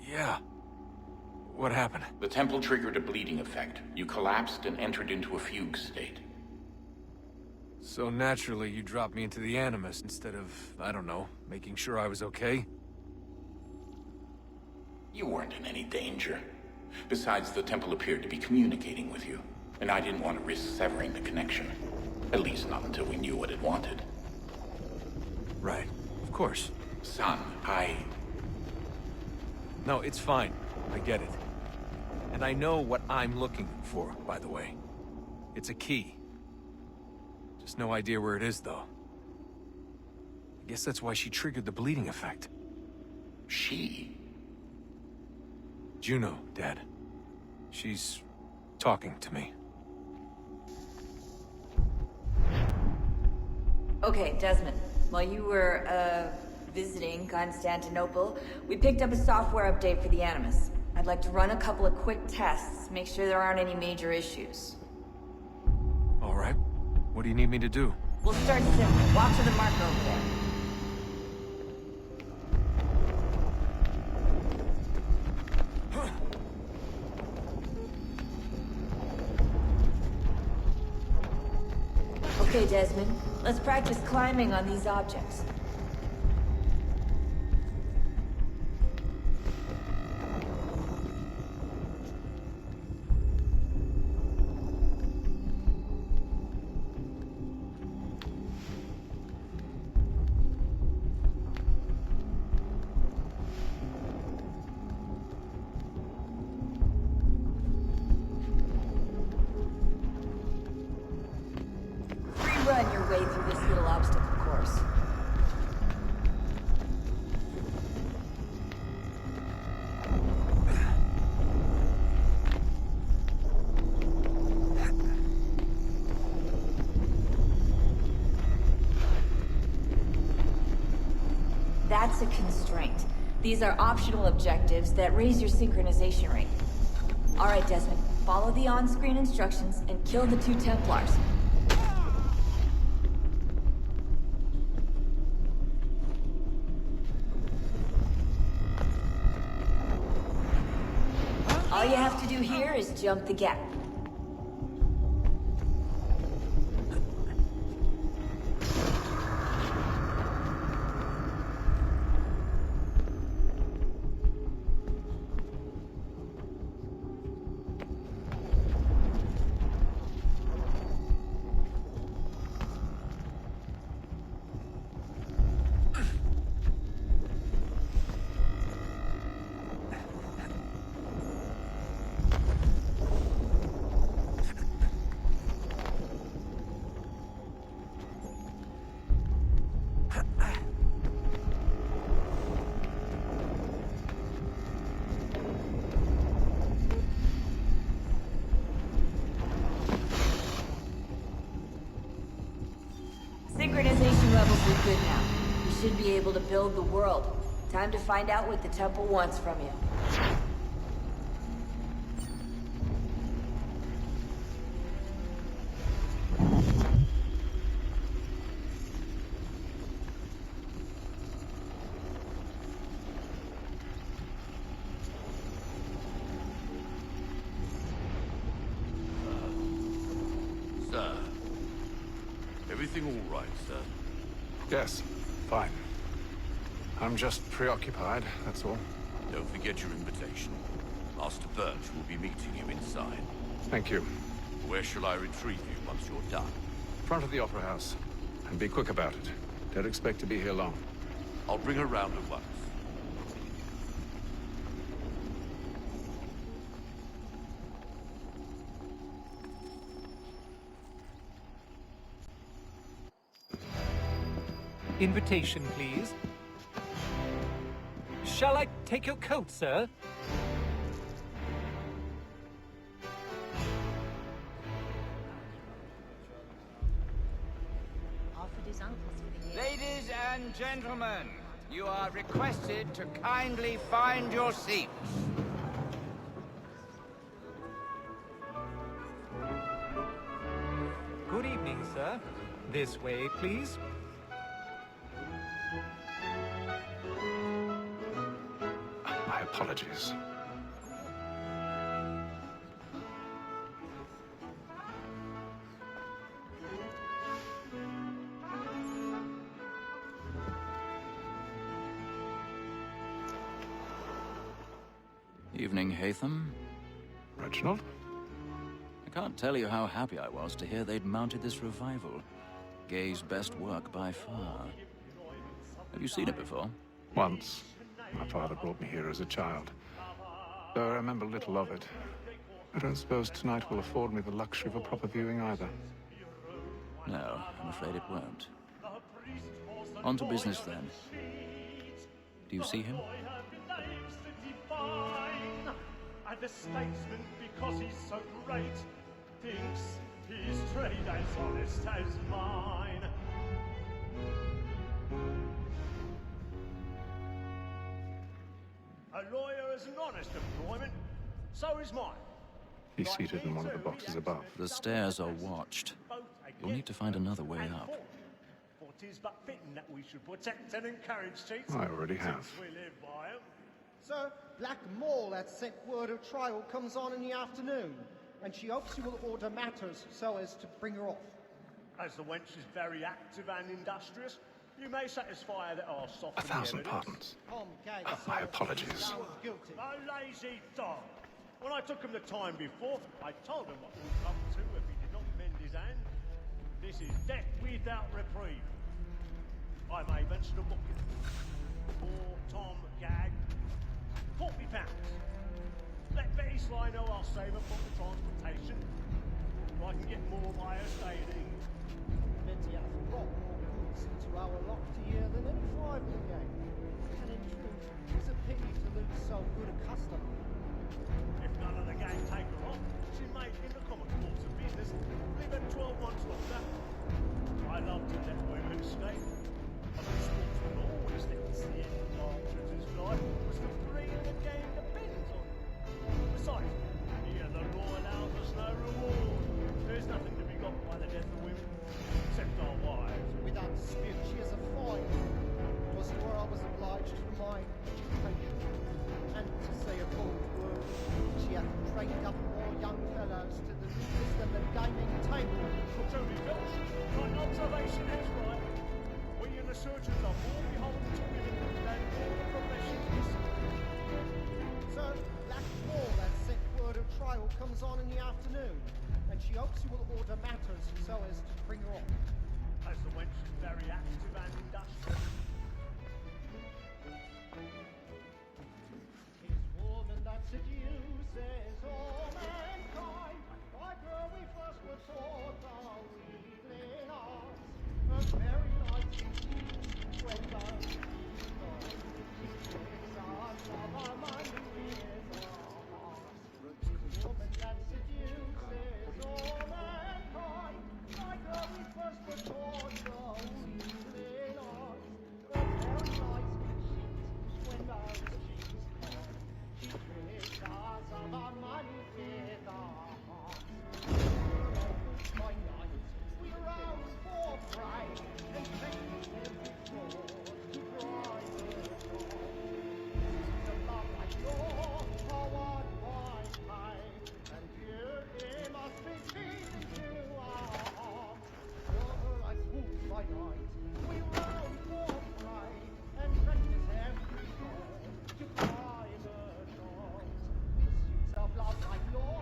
Yeah. What happened? The temple triggered a bleeding effect. You collapsed and entered into a fugue state. So naturally, you dropped me into the Animus instead of, I don't know, making sure I was okay? You weren't in any danger. Besides, the temple appeared to be communicating with you, and I didn't want to risk severing the connection. At least not until we knew what it wanted. Right. Of course. Son, No, it's fine. I get it. And I know what I'm looking for, by the way. It's a key. Just no idea where it is, though. I guess that's why she triggered the bleeding effect. She? Juno, Dad. She's talking to me. Okay, Desmond. While you were, visiting Constantinople, we picked up a software update for the Animus. I'd like to run a couple of quick tests, make sure there aren't any major issues. All right. What do you need me to do? We'll start simple. Walk to the marker over there. Okay, Desmond. Let's practice climbing on these objects. Run your way through this little obstacle course. That's a constraint. These are optional objectives that raise your synchronization rate. Alright, Desmond. Follow the on-screen instructions and kill the 2 Templars. All you have to do here is jump the gap. Synchronization levels are good now. You should be able to build the world. Time to find out what the temple wants from you. Sir. Everything all right, sir? Yes, fine. I'm just preoccupied, that's all. Don't forget your invitation. Master Birch will be meeting you inside. Thank you. Where shall I retrieve you once you're done? Front of the Opera House. And be quick about it. Don't expect to be here long. I'll bring her round at once. Invitation, please. Shall I take your coat, sir? Ladies and gentlemen, you are requested to kindly find your seats. Good evening, sir. This way, please. I apologies. Evening, Hatham. Reginald? I can't tell you how happy I was to hear they'd mounted this revival. Gay's best work by far. Have you seen it before? Once. My father brought me here as a child. Though I remember little of it. I don't suppose tonight will afford me the luxury of a proper viewing either. No, I'm afraid it won't. On to business then. Do you see him? And the statesman, because he's so great, thinks his trade as honest as mine. A lawyer is an honest employment, so is mine. He's seated in one of the boxes above. The stairs are watched. You'll need to find another way up. For 'tis but fitting that we should protect and encourage cheats. I already have. Since we live by 'em. Sir, Black Mall had sent word her trial comes on in the afternoon, and she hopes you will order matters so as to bring her off. As the wench is very active and industrious, you may satisfy that our soft 1,000 pardons. My apologies. Guilty. A lazy dog. When I took him the time before, I told him what would come to if he did not mend his hand. This is death without reprieve. I may venture to book it. For Tom Gag, £40. Let Betty Sly know I'll save her from the transportation. Or I can get more by her staying in. Betty hath brought more goods into our locked year than any five in the game. And in truth, it's a pity to lose so good a customer. If none of the gang take her off, she may, in the common course of business, leave her 12 months longer. I love to let women skate. But the sportsman always thinks the end of Archer's life was the thrill the game depends on. Besides, here the law allows us no reward. There's nothing to be got by the death of women, except our wives. Without dispute, she is a fine. It was to her I was obliged for my education. And to say a bold word, she hath trained up more young fellows to the wisdom and gaming table. For Tony Welsh, my observation is right. We and the surgeons are more beholden to women than all the professions missing. Sir, Black Wall has sent word her trial comes on in the afternoon, and she hopes you will order matters so as to bring her off. As the wench is very active and industrious. His woman that seduces all mankind, like her we first were taught our evening arts. Her very life is when love is lost. She takes us of our mind and fears our hearts. His woman that seduces all mankind, like her we first were taught our evening arts. Her very life is when love is lost. She takes us of our money with our hearts. My night, we rose for pride and taking every fraud to drive her on. The love I know, how I find, and here it must be feeding to our hearts. Oh, I swooped by night, we rose for pride and practice every fraud to drive her on. The suits of love I know,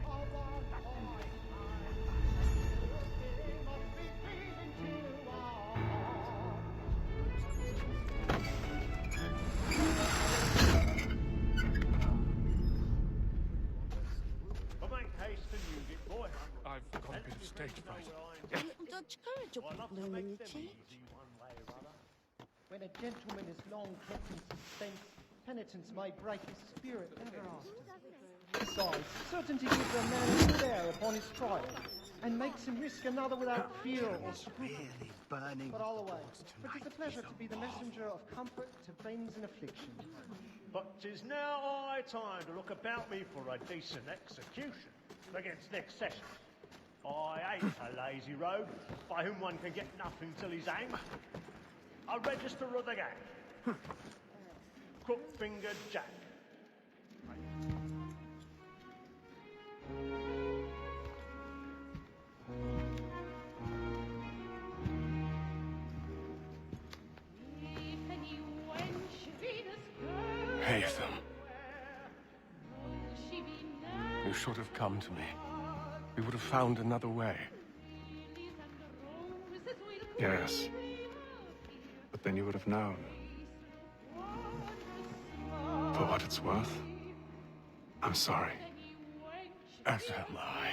how I find, and here it must be feeding to our hearts. But make haste and use it, boy. I've got a bit of stage fright. Dodge courage up the bloom in your cheek. When a gentleman is long kept in suspense, penitence may break his spirit ever after. Besides, certainty gives a man a good air upon his trial, and makes him risk another without fear or scruple. But all away, for 'tis a pleasure to be the messenger of comfort to friends in affliction. But 'tis now high time to look about me for a decent execution against next session. I hate a lazy rogue by whom one can get nothing till he's hanged. A register of the gang. Crook-fingered Jack. Haytham. You should have come to me. We would have found another way. Yes. But then you would have known. For what it's worth, I'm sorry. As am I.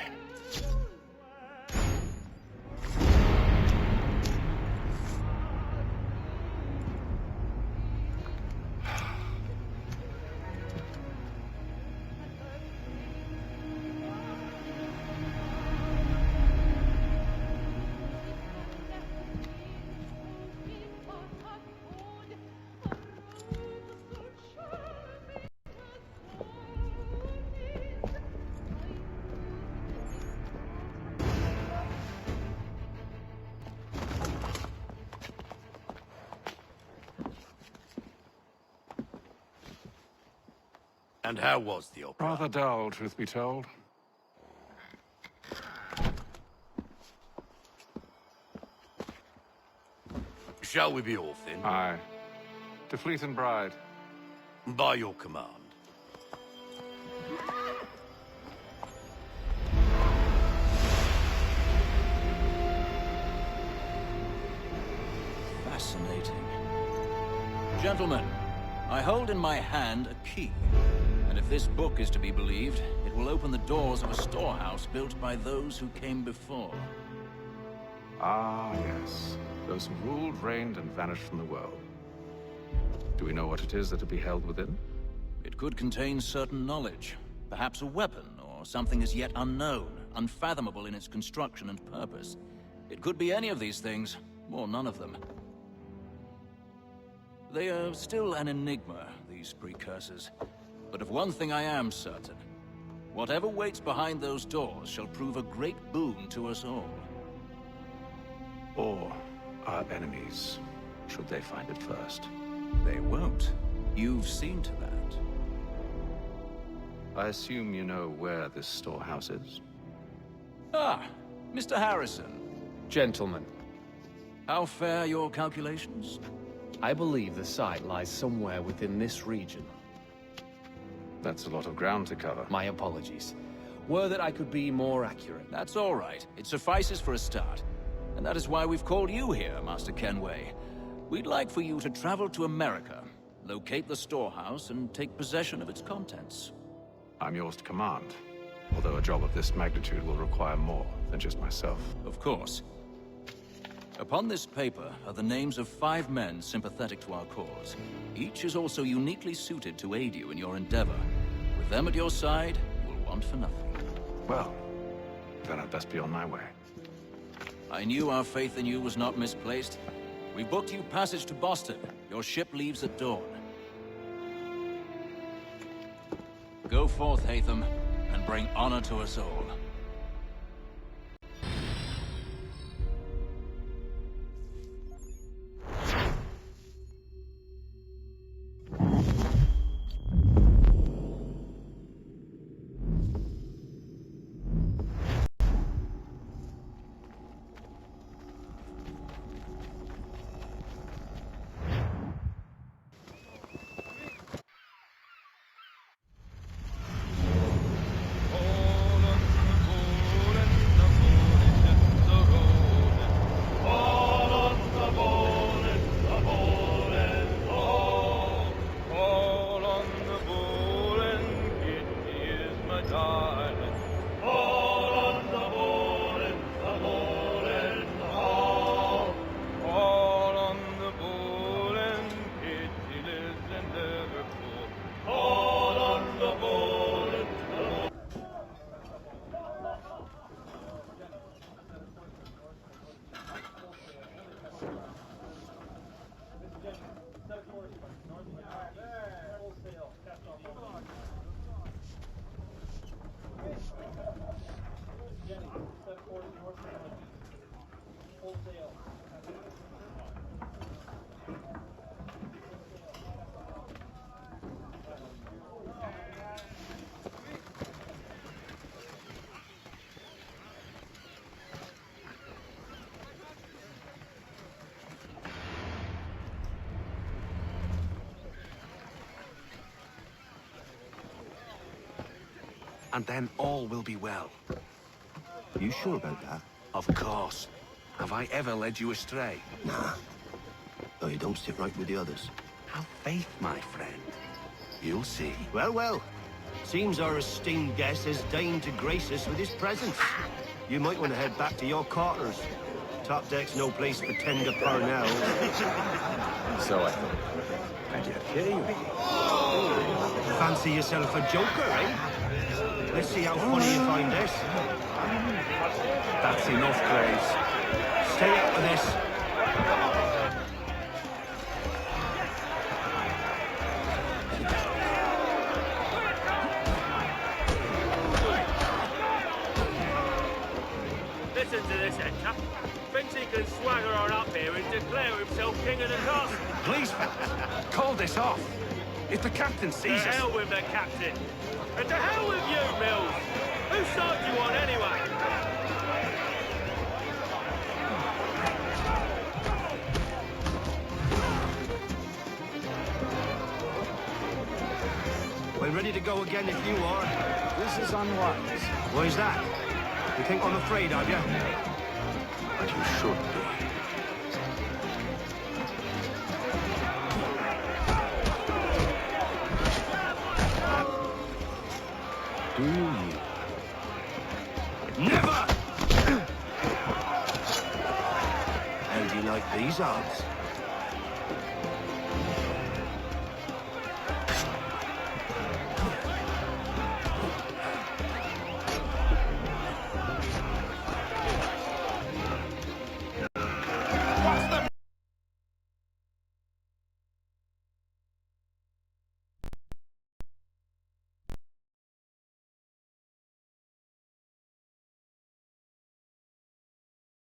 And how was the opera? Rather dull, truth be told. Shall we be off then? Aye. To Fleet and Bride. By your command. Fascinating. Gentlemen, I hold in my hand a key. And if this book is to be believed, it will open the doors of a storehouse built by those who came before. Ah, yes. Those who ruled, reigned, and vanished from the world. Do we know what it is that will be held within? It could contain certain knowledge. Perhaps a weapon, or something as yet unknown, unfathomable in its construction and purpose. It could be any of these things, or none of them. They are still an enigma, these precursors. But of one thing I am certain. Whatever waits behind those doors shall prove a great boon to us all. Or our enemies, should they find it first. They won't. You've seen to that. I assume you know where this storehouse is? Ah, Mr. Harrison. Gentlemen, How fare your calculations? I believe the site lies somewhere within this region. That's a lot of ground to cover. My apologies. Were that I could be more accurate. That's all right. It suffices for a start. And that is why we've called you here, Master Kenway. We'd like for you to travel to America, locate the storehouse, and take possession of its contents. I'm yours to command. Although a job of this magnitude will require more than just myself. Of course. Upon this paper are the names of 5 men sympathetic to our cause. Each is also uniquely suited to aid you in your endeavor. With them at your side, you will want for nothing. Well, then I'd best be on my way. I knew our faith in you was not misplaced. We booked you passage to Boston. Your ship leaves at dawn. Go forth, Haytham, and bring honor to us all. and then all will be well. You sure about that? Of course. Have I ever led you astray? Nah. Oh, you don't sit right with the others. Have faith, my friend. You'll see. Well, well. Seems our esteemed guest has deigned to grace us with his presence. You might want to head back to your quarters. Top deck's no place for tender Parnell. So I thought. And yet here you are. Fancy yourself a joker, eh? Let's see how funny you find this. That's enough, Graves. Stay out of this. Listen to this, Enter. Thinks he can swagger on up here and declare himself king of the castle. Please, fellas, call this off. If the captain sees To us... hell with the captain. And to hell with you, Mills. Whose side do you on anyway? We're ready to go again if you are. This is unwise. Why is that? You think I'm afraid of you? But you should be. Do you yield? Never! How do you like these odds?